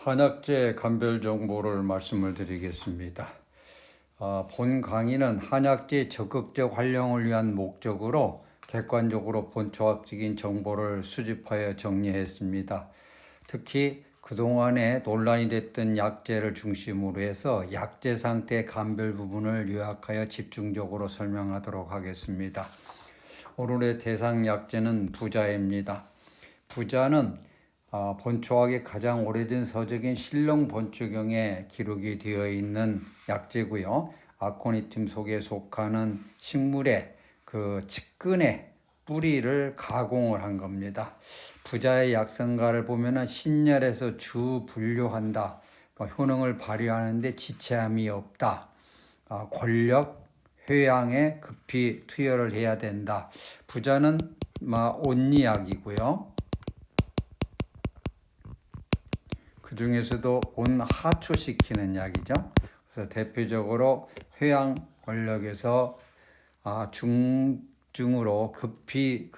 한약재 감별 정보를 말씀을 드리겠습니다. 본 강의는 한약재 적극적 활용을 위한 목적으로 객관적으로 본초학적인 정보를 수집하여 정리했습니다. 특히 그동안에 논란이 됐던 약재를 중심으로 해서 약재 상태 감별 부분을 요약하여 집중적으로 설명하도록 하겠습니다. 오늘의 대상 약재는 부자입니다. 부자는 본초학의 가장 오래된 서적인 신령 본초경에 기록이 되어 있는 약재고요. 아코니튬 속에 속하는 식물의 그 측근의 뿌리를 가공을 한 겁니다. 부자의 약성가를 보면은 신열에서 주 분류한다. 효능을 발휘하는데 지체함이 없다. 권력, 회양에 급히 투여를 해야 된다. 부자는 온리약이고요. 그 중에서도 온하초시키는 약이죠. 그래서 대표적으로 회양 권력에서 중증으로 급히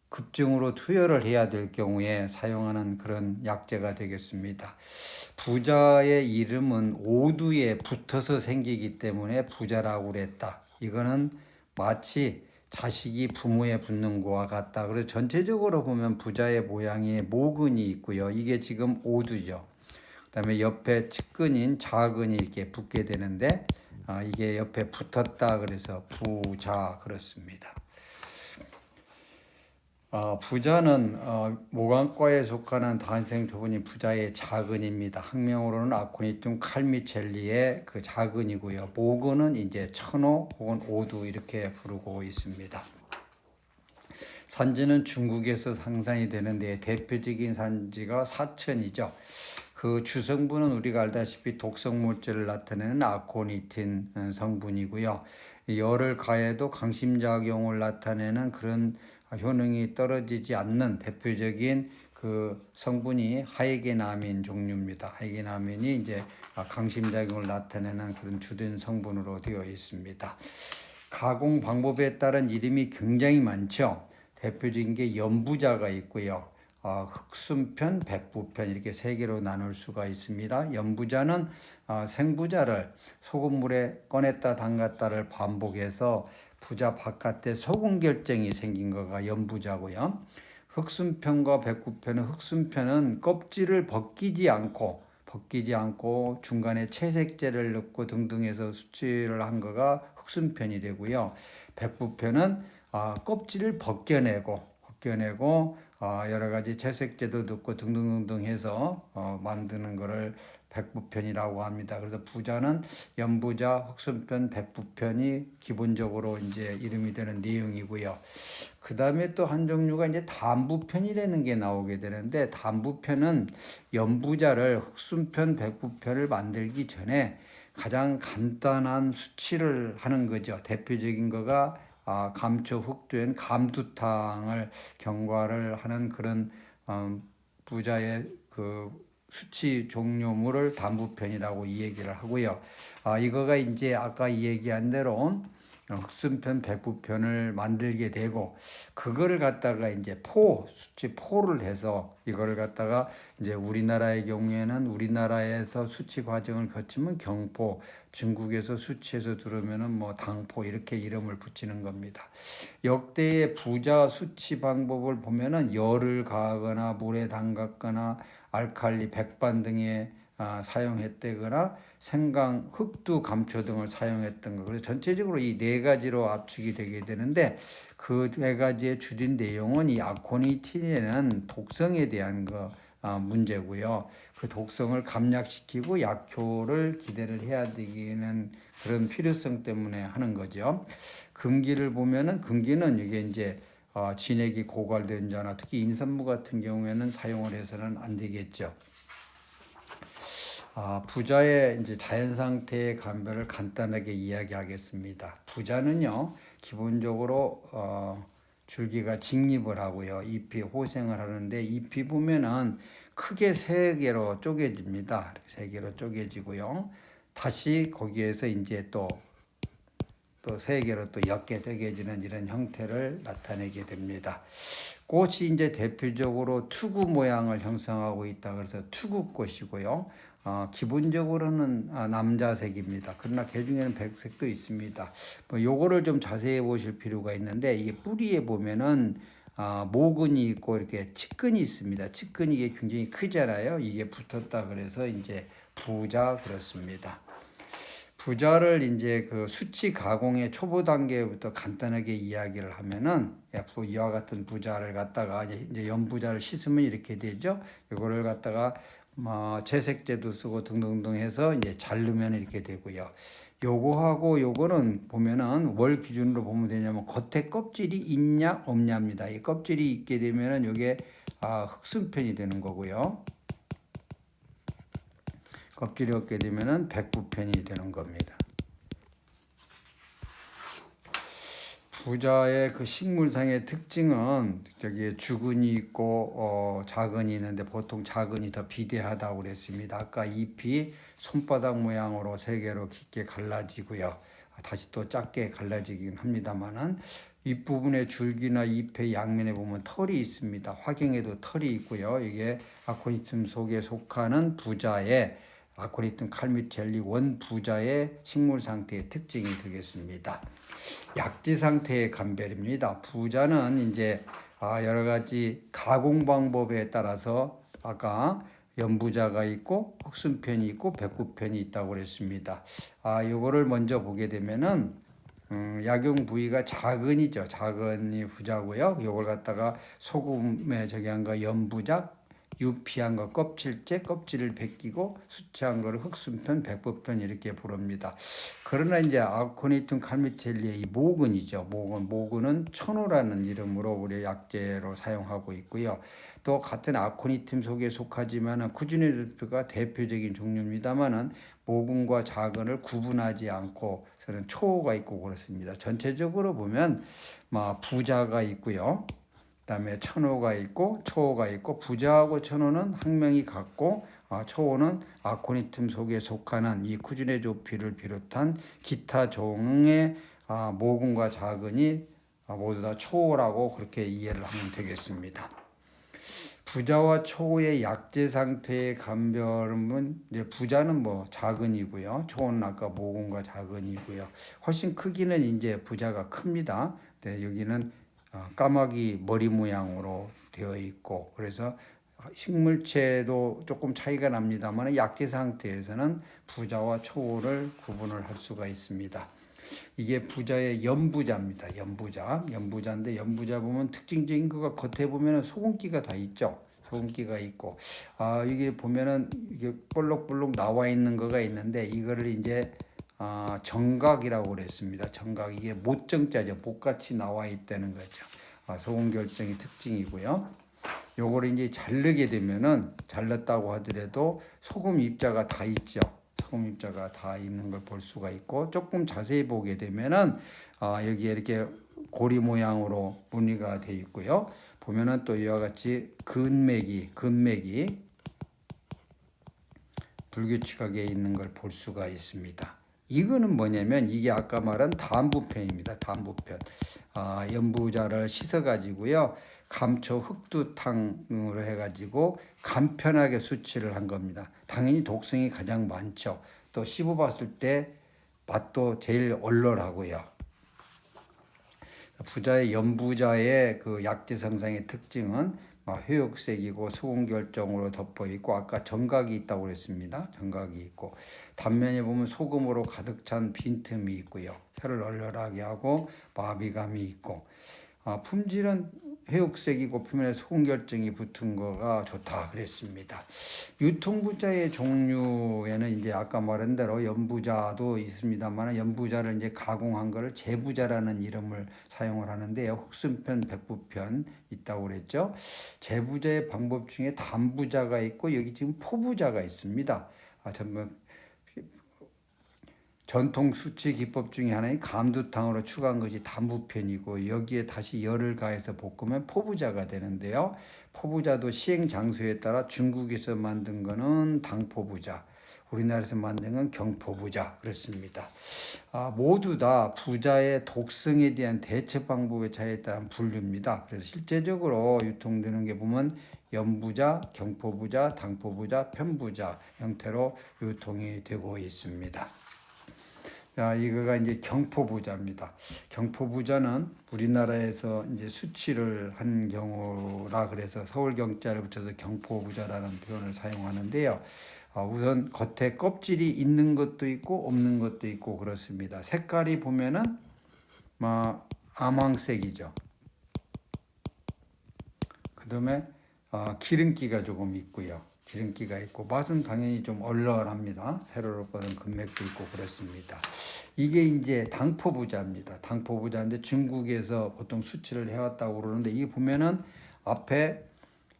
급증으로 투여를 해야 될 경우에 사용하는 그런 약재가 되겠습니다. 부자의 이름은 오두에 붙어서 생기기 때문에 부자라고 그랬다. 이거는 마치 자식이 부모에 붙는 거와 같다. 그래서 전체적으로 보면 부자의 모양이 모근이 있고요. 이게 지금 오두죠. 그다음에 옆에 측근인 자근이 이렇게 붙게 되는데 이게 옆에 붙었다. 그래서 부자 그렇습니다. 부자는 모관과에 속하는 단생 조분이 부자의 자근입니다. 학명으로는 아코니툼 칼미첼리의 그 자근이고요. 모근은 이제 천호 혹은 오두 이렇게 부르고 있습니다. 산지는 중국에서 상상이 되는데 대표적인 산지가 사천이죠. 그 주성분은 우리가 알다시피 독성물질을 나타내는 아코니틴 성분이고요. 열을 가해도 강심작용을 나타내는 그런 효능이 떨어지지 않는 대표적인 그 성분이 하이게나민 종류입니다. 하이게나민이 이제 강심작용을 나타내는 그런 주된 성분으로 되어 있습니다. 가공 방법에 따른 이름이 굉장히 많죠. 대표적인 게 연부자가 있고요. 흑순편, 백부편 이렇게 세 개로 나눌 수가 있습니다. 연부자는 생부자를 소금물에 꺼냈다 담갔다를 반복해서 부자 바깥에 소금 결정이 생긴 거가 연부자고요. 흑순편과 백부편은 흑순편은 껍질을 벗기지 않고 중간에 채색제를 넣고 등등 해서 수치를 한 거가 흑순편이 되고요. 백부편은 껍질을 벗겨내고 여러 가지 채색제도 넣고 등등등등 해서 만드는 거를 백부편이라고 합니다. 그래서 부자는 연부자, 흑순편, 백부편이 기본적으로 이제 이름이 되는 내용이고요. 그 다음에 또 한 종류가 이제 단부편이라는 게 나오게 되는데, 단부편은 연부자를 흑순편, 백부편을 만들기 전에 가장 간단한 수치를 하는 거죠. 대표적인 거가 감초 흑된 감두탕을 경과를 하는 그런 부자의 그 수치 종료물을 단부편이라고 이 얘기를 하고요. 이거가 이제 아까 얘기한 대로 흑순편, 백부편을 만들게 되고, 그거를 갖다가 이제 수치 포를 해서 이거를 갖다가 이제 우리나라의 경우에는 우리나라에서 수치 과정을 거치면 경포, 중국에서 수치해서 들으면은 당포 이렇게 이름을 붙이는 겁니다. 역대의 부자 수치 방법을 보면은 열을 가하거나 물에 담갔거나 알칼리, 백반 등에 사용했다거나 생강, 흑두, 감초 등을 사용했던 거. 그래서 전체적으로 이 네 가지로 압축이 되게 되는데, 그 네 가지의 주된 내용은 이 아코니틴에는 독성에 대한 문제고요. 그 독성을 감약시키고 약효를 기대를 해야 되기는 그런 필요성 때문에 하는 거죠. 금기를 보면은 금기는 이게 이제 진액이 고갈된 자나 특히 임산부 같은 경우에는 사용을 해서는 안 되겠죠. 부자의 이제 자연 상태의 감별을 간단하게 이야기하겠습니다. 부자는요, 기본적으로 줄기가 직립을 하고요, 잎이 호생을 하는데, 잎이 보면은 크게 세 개로 쪼개집니다. 세 개로 쪼개지고요, 다시 거기에서 이제 또 세 개로 또 옅게 쪼개지는 이런 형태를 나타내게 됩니다. 꽃이 이제 대표적으로 투구 모양을 형성하고 있다. 그래서 투구꽃이고요. 기본적으로는 남자색입니다. 그러나 개 중에는 백색도 있습니다. 뭐 요거를 좀 자세히 보실 필요가 있는데 이게 뿌리에 보면은 모근이 있고 이렇게 측근이 있습니다. 측근이 이게 굉장히 크잖아요. 이게 붙었다 그래서 이제 부자 그렇습니다. 부자를 이제 그 수치 가공의 초보 단계부터 간단하게 이야기를 하면은 이와 같은 부자를 갖다가 이제 연부자를 씻으면 이렇게 되죠. 이거를 갖다가 채색제도 쓰고 등등등 해서 이제 자르면 이렇게 되고요. 요거하고 요거는 보면은 월 기준으로 보면 되냐면 겉에 껍질이 있냐 없냐입니다. 이 껍질이 있게 되면은 요게 흑순편이 되는 거고요. 껍질이 없게 되면은 백부편이 되는 겁니다. 부자의 그 식물상의 특징은 저기 주근이 있고 자근이 있는데 보통 자근이 더 비대하다고 그랬습니다. 아까 잎이 손바닥 모양으로 세 개로 깊게 갈라지고요. 다시 또 작게 갈라지긴 합니다만은 윗부분의 줄기나 잎의 양면에 보면 털이 있습니다. 화경에도 털이 있고요. 이게 아코니tum 속에 속하는 부자의 아코니tum 칼미첼리 원부자의 식물 상태의 특징이 되겠습니다. 약지 상태의 감별입니다. 부자는 이제 여러 가지 가공 방법에 따라서 아까 연부자가 있고 흑순편이 있고 백부편이 있다고 그랬습니다. 요거를 먼저 보게 되면은 약용 부위가 자근이죠. 자근이 부자고요. 요걸 갖다가 소금에 저기 한 거 연부자, 유피한 거 껍질째, 껍질을 벗기고 수치한 거를 흑순편, 백부편 이렇게 부릅니다. 그러나 이제 아코니tum 칼미첼리의 이 모근이죠. 모근은 천호라는 이름으로 우리 약재로 사용하고 있고요. 또 같은 아코니tum 속에 속하지만은 쿠즈네르프가 대표적인 종류입니다만은 모근과 자근을 구분하지 않고 저는 초호가 있고 그렇습니다. 전체적으로 보면 부자가 있고요. 그다음에 천호가 있고 초호가 있고 부자하고 천호는 학명이 같고 초호는 아코니tum 속에 속하는 이 쿠즈네조피를 비롯한 기타 종의 모근과 자근이 모두 다 초호라고 그렇게 이해를 하면 되겠습니다. 부자와 초호의 약재 상태의 감별은 이제 부자는 자근이고요. 초호는 아까 모근과 자근이고요. 훨씬 크기는 이제 부자가 큽니다. 네, 여기는 까마귀 머리 모양으로 되어 있고 그래서 식물체도 조금 차이가 납니다만 약재 상태에서는 부자와 초호를 구분을 할 수가 있습니다. 이게 부자의 연부자입니다. 연부자인데 연부자 보면 특징적인 거가 겉에 보면 소금기가 다 있죠. 소금기가 있고 이게 보면은 이게 볼록볼록 나와 있는 거가 있는데 이거를 이제 정각이라고 그랬습니다. 정각 이게 못정자죠. 못같이 나와 있다는 거죠. 소금 결정이 특징이고요. 요거를 이제 자르게 되면은 잘랐다고 하더라도 소금 입자가 다 있죠. 소금 입자가 다 있는 걸 볼 수가 있고 조금 자세히 보게 되면은 여기에 이렇게 고리 모양으로 무늬가 되어 있고요. 보면은 또 이와 같이 근맥이 불규칙하게 있는 걸 볼 수가 있습니다. 이거는 뭐냐면 이게 아까 말한 단부편입니다. 단부편. 연부자를 씻어 가지고요. 감초 흑두탕으로 해가지고 간편하게 수치를 한 겁니다. 당연히 독성이 가장 많죠. 또 씹어봤을 때 맛도 제일 얼얼하고요. 부자의 연부자의 그 약재 성상의 특징은 회육색이고 소금 결정으로 덮어 있고 아까 정각이 있다고 그랬습니다. 정각이 있고 단면에 보면 소금으로 가득 찬 빈틈이 있고요. 혀를 얼얼하게 하고 마비감이 있고 품질은 회육색이고 표면에 소금 결정이 붙은 거가 좋다 그랬습니다. 유통부자의 종류에는 이제 아까 말한 대로 연부자도 있습니다만 연부자를 이제 가공한 거를 재부자라는 이름을 사용을 하는데요. 흑순편, 백부편 있다고 그랬죠. 재부자의 방법 중에 단부자가 있고 여기 지금 포부자가 있습니다. 전통 수치 기법 중에 하나인 감두탕으로 추가한 것이 단부편이고 여기에 다시 열을 가해서 볶으면 포부자가 되는데요. 포부자도 시행 장소에 따라 중국에서 만든 거는 당포부자, 우리나라에서 만든 건 경포부자 그렇습니다. 모두 다 부자의 독성에 대한 대처 방법의 차이에 따른 분류입니다. 그래서 실제적으로 유통되는 게 보면 연부자, 경포부자, 당포부자, 편부자 형태로 유통이 되고 있습니다. 자, 이거가 이제 경포부자입니다. 경포부자는 우리나라에서 이제 수취를 한 경우라 그래서 서울경자를 붙여서 경포부자라는 표현을 사용하는데요. 우선 겉에 껍질이 있는 것도 있고 없는 것도 있고 그렇습니다. 색깔이 보면은 암황색이죠. 그다음에 기름기가 조금 있고요. 기름기가 있고 맛은 당연히 좀 얼얼합니다. 세로로 뻗은 금맥도 있고 그렇습니다. 이게 이제 당포부자입니다. 당포부자인데 중국에서 보통 수출을 해왔다고 그러는데 이 보면은 앞에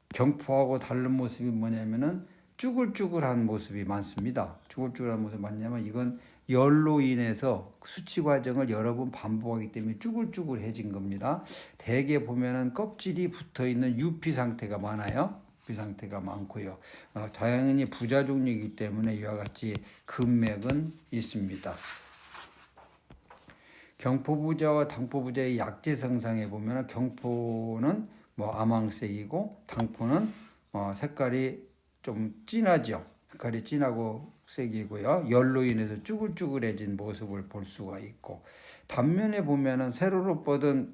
경포하고 다른 모습이 뭐냐면은 쭈글쭈글한 모습이 많습니다. 쭈글쭈글한 모습이 많냐면 이건 열로 인해서 수치 과정을 여러 번 반복하기 때문에 쭈글쭈글해진 겁니다. 대개 보면은 껍질이 붙어 있는 유피 상태가 많아요. 유피 상태가 많고요. 당연히 부자 종류이기 때문에 이와 같이 금맥은 있습니다. 경포부자와 당포부자의 약재성상에 보면 경포는 암황색이고 당포는 색깔이 좀 진하죠. 색깔이 진하고 색이고요. 열로 인해서 쭈글쭈글해진 모습을 볼 수가 있고 단면에 보면은 세로로 뻗은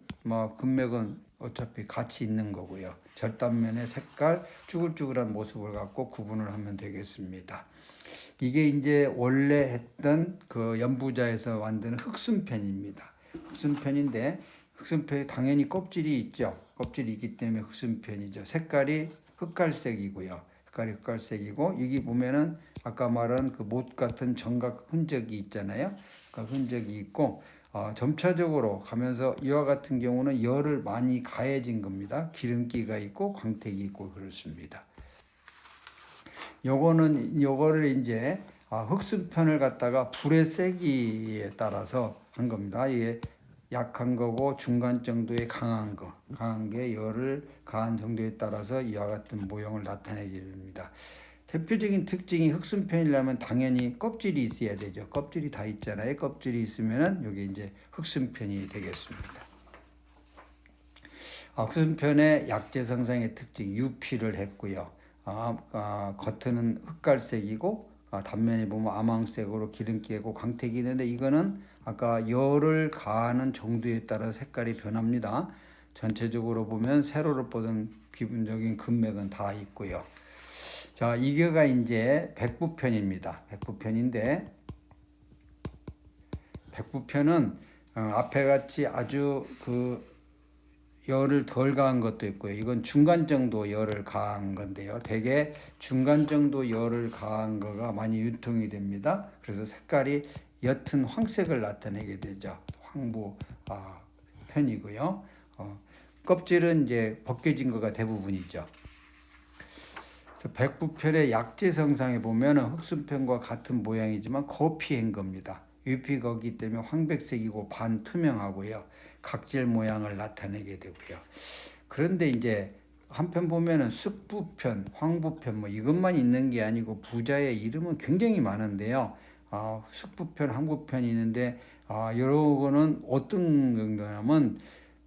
금맥은 어차피 같이 있는 거고요. 절단면의 색깔 쭈글쭈글한 모습을 갖고 구분을 하면 되겠습니다. 이게 이제 원래 했던 그 연부자에서 만드는 흑순편입니다. 흑순편인데 흑순편이 당연히 껍질이 있죠. 껍질이 있기 때문에 흑순편이죠. 색깔이 흑갈색이고요. 색깔이 흑갈색이고 여기 보면은 아까 말한 그 못 같은 정각 흔적이 있잖아요. 그 흔적이 있고 점차적으로 가면서 이와 같은 경우는 열을 많이 가해진 겁니다. 기름기가 있고 광택이 있고 그렇습니다. 요거를 이제 흑순편을 갖다가 불의 세기에 따라서 한 겁니다. 이게 약한 거고 중간 정도의 강한 게 열을 가한 정도에 따라서 이와 같은 모형을 나타내게 됩니다. 대표적인 특징이 흑순편이라면 당연히 껍질이 있어야 되죠. 껍질이 다 있잖아요. 껍질이 있으면은 여기 이제 흑순편이 되겠습니다. 흑순편의 약재성상의 특징 유피를 했고요. 겉은 흑갈색이고 단면에 보면 암황색으로 기름기고 광택이 있는데 이거는 아까 열을 가하는 정도에 따라 색깔이 변합니다. 전체적으로 보면 세로로 뻗은 기본적인 금맥은 다 있고요. 자, 이게가 이제 백부편입니다. 백부편인데 백부편은 앞에 같이 아주 그 열을 덜 가한 것도 있고요. 이건 중간 정도 열을 가한 건데요. 대개 중간 정도 열을 가한 거가 많이 유통이 됩니다. 그래서 색깔이 옅은 황색을 나타내게 되죠. 황부 편이고요. 껍질은 이제 벗겨진 거가 대부분이죠. 그래서 백부편의 약재성상에 보면은 흑순편과 같은 모양이지만 거피한 겁니다. 유피거기 때문에 황백색이고 반투명하고요. 각질 모양을 나타내게 되고요. 그런데 이제 한편 보면은 숙부편, 황부편 이것만 있는 게 아니고 부자의 이름은 굉장히 많은데요. 숙부편, 황부편이 있는데 이거는 어떤 정도냐면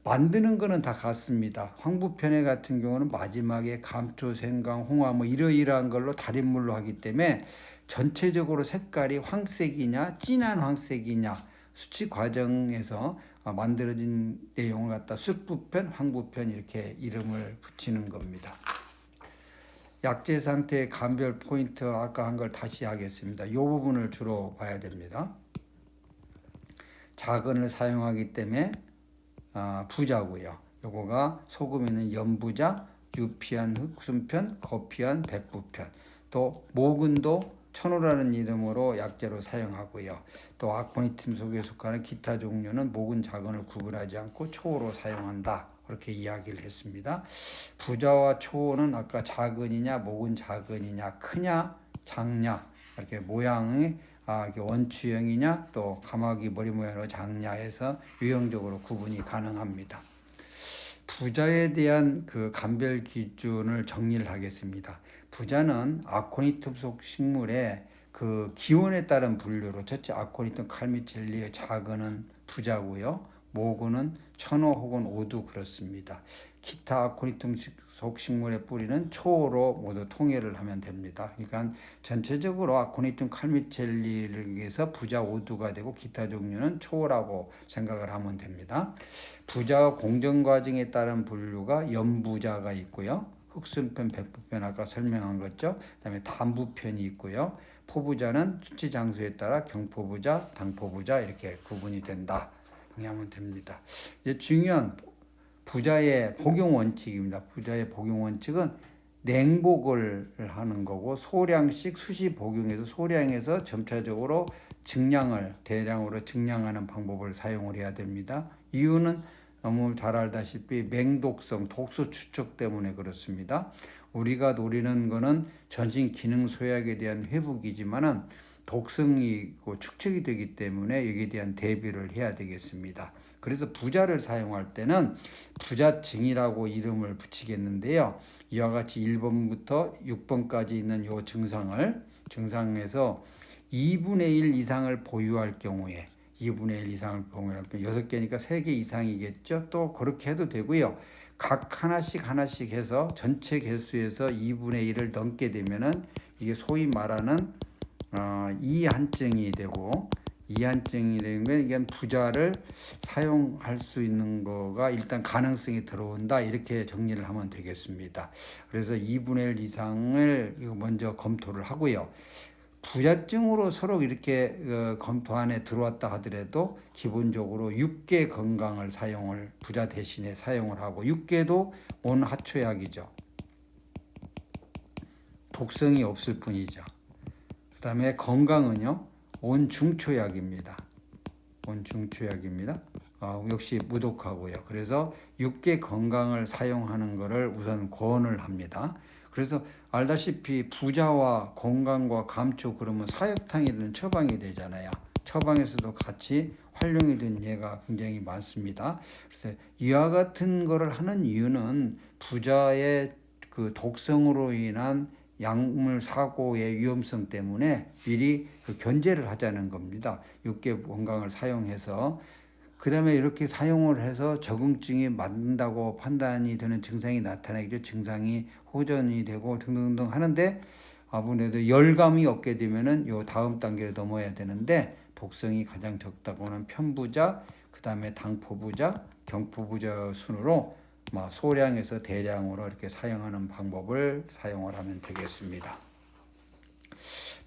만드는 거는 다 같습니다. 황부편에 같은 경우는 마지막에 감초, 생강, 홍화 이러이러한 걸로 달인물로 하기 때문에 전체적으로 색깔이 황색이냐 진한 황색이냐 수치 과정에서 만들어진 내용을 갖다 숙부편, 황부편 이렇게 이름을 붙이는 겁니다. 약재 상태의 감별 포인트 아까 한 걸 다시 하겠습니다. 이 부분을 주로 봐야 됩니다. 자근을 사용하기 때문에 부자고요. 요거가 소금에는 연부자, 유피한 흑순편, 거피한 백부편. 또 모근도 천호라는 이름으로 약재로 사용하고요. 또 아코니튬 속에 속하는 기타 종류는 모근 자근을 구분하지 않고 초호로 사용한다. 그렇게 이야기를 했습니다. 부자와 초호는 아까 자근이냐 모근 자근이냐 크냐 작냐 이렇게 모양이 이렇게 원추형이냐 또 가마귀 머리 모양으로 작냐해서 유형적으로 구분이 가능합니다. 부자에 대한 그 감별 기준을 정리를 하겠습니다. 부자는 아코니툼 속 식물에 그 기온에 따른 분류로 첫째 아코니tum 칼미첼리의 자근은 부자고요. 모근은 천호 혹은 오두 그렇습니다. 기타 아코니tum 속식물의 뿌리는 초로 모두 통일을 하면 됩니다. 그러니까 전체적으로 아코니tum 칼미첼리를 위해서 부자 오두가 되고 기타 종류는 초라고 생각을 하면 됩니다. 부자 공정 과정에 따른 분류가 연부자가 있고요. 흑순편, 백부편 아까 설명한 거죠. 그다음에 단부편이 있고요. 포부자는 수치 장수에 따라 경포부자, 당포부자 이렇게 구분이 된다. 정리하면 됩니다. 이제 중요한 부자의 복용 원칙입니다. 부자의 복용 원칙은 냉복을 하는 거고 소량씩 수시 복용해서 소량에서 점차적으로 증량을 대량으로 증량하는 방법을 사용을 해야 됩니다. 이유는 너무 잘 알다시피 맹독성, 독소 추적 때문에 그렇습니다. 우리가 노리는 거는 전신 기능 소약에 대한 회복이지만은 독성이 축적이 되기 때문에 여기에 대한 대비를 해야 되겠습니다. 그래서 부자를 사용할 때는 부자증이라고 이름을 붙이겠는데요. 이와 같이 1번부터 6번까지 있는 요 증상에서 2분의 1 이상을 보유할 경우에 2분의 1 이상을 보유할 경우에 6개니까 3개 이상이겠죠. 또 그렇게 해도 되고요. 각 하나씩 해서 전체 개수에서 2분의 1을 넘게 되면은 이게 소위 말하는 이한증이 되고 이한증이 되는 건 이게 부자를 사용할 수 있는 거가 일단 가능성이 들어온다 이렇게 정리를 하면 되겠습니다. 그래서 2분의 1 이상을 먼저 검토를 하고요. 부자증으로 서로 이렇게 검토 안에 들어왔다 하더라도 기본적으로 6개 건강을 사용을 부자 대신에 사용을 하고 6개도 온하초약이죠. 독성이 없을 뿐이죠. 그 다음에 건강은요 온중초약입니다. 온중초약입니다. 역시 무독하고요. 그래서 6개 건강을 사용하는 것을 우선 권을 합니다. 그래서 알다시피 부자와 건강과 감초 그러면 사역탕이든 처방이 되잖아요. 처방에서도 같이 활용이 된 예가 굉장히 많습니다. 그래서 이와 같은 것을 하는 이유는 부자의 그 독성으로 인한 약물 사고의 위험성 때문에 미리 견제를 하자는 겁니다. 6개 건강을 사용해서 그 다음에 이렇게 사용을 해서 적응증이 맞는다고 판단이 되는 증상이 나타나겠죠. 증상이 호전이 되고 등등등 하는데 아무래도 열감이 없게 되면은 요 다음 단계로 넘어야 되는데 독성이 가장 적다고는 편부자, 그 다음에 당포부자, 경포부자 순으로 소량에서 대량으로 이렇게 사용하는 방법을 사용을 하면 되겠습니다.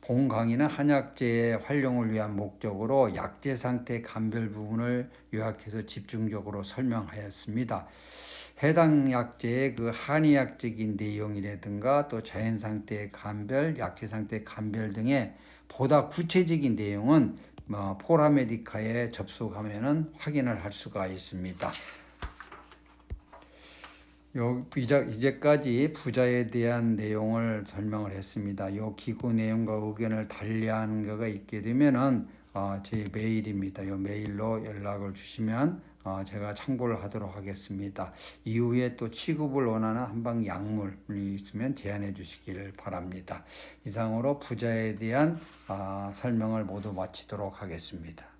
본 강의는 한약재의 활용을 위한 목적으로 약재 상태 감별 부분을 요약해서 집중적으로 설명하였습니다. 해당 약재의 그 한의학적인 내용이라든가 또 자연 상태 감별, 약재 상태 감별 등의 보다 구체적인 내용은 포라메디카에 접속하면은 확인을 할 수가 있습니다. 이제까지 부자에 대한 내용을 설명을 했습니다. 이 기고 내용과 의견을 달리하는 거가 있게 되면은 제 메일입니다. 이 메일로 연락을 주시면 제가 참고를 하도록 하겠습니다. 이후에 또 취급을 원하는 한방 약물이 있으면 제안해 주시기를 바랍니다. 이상으로 부자에 대한 설명을 모두 마치도록 하겠습니다.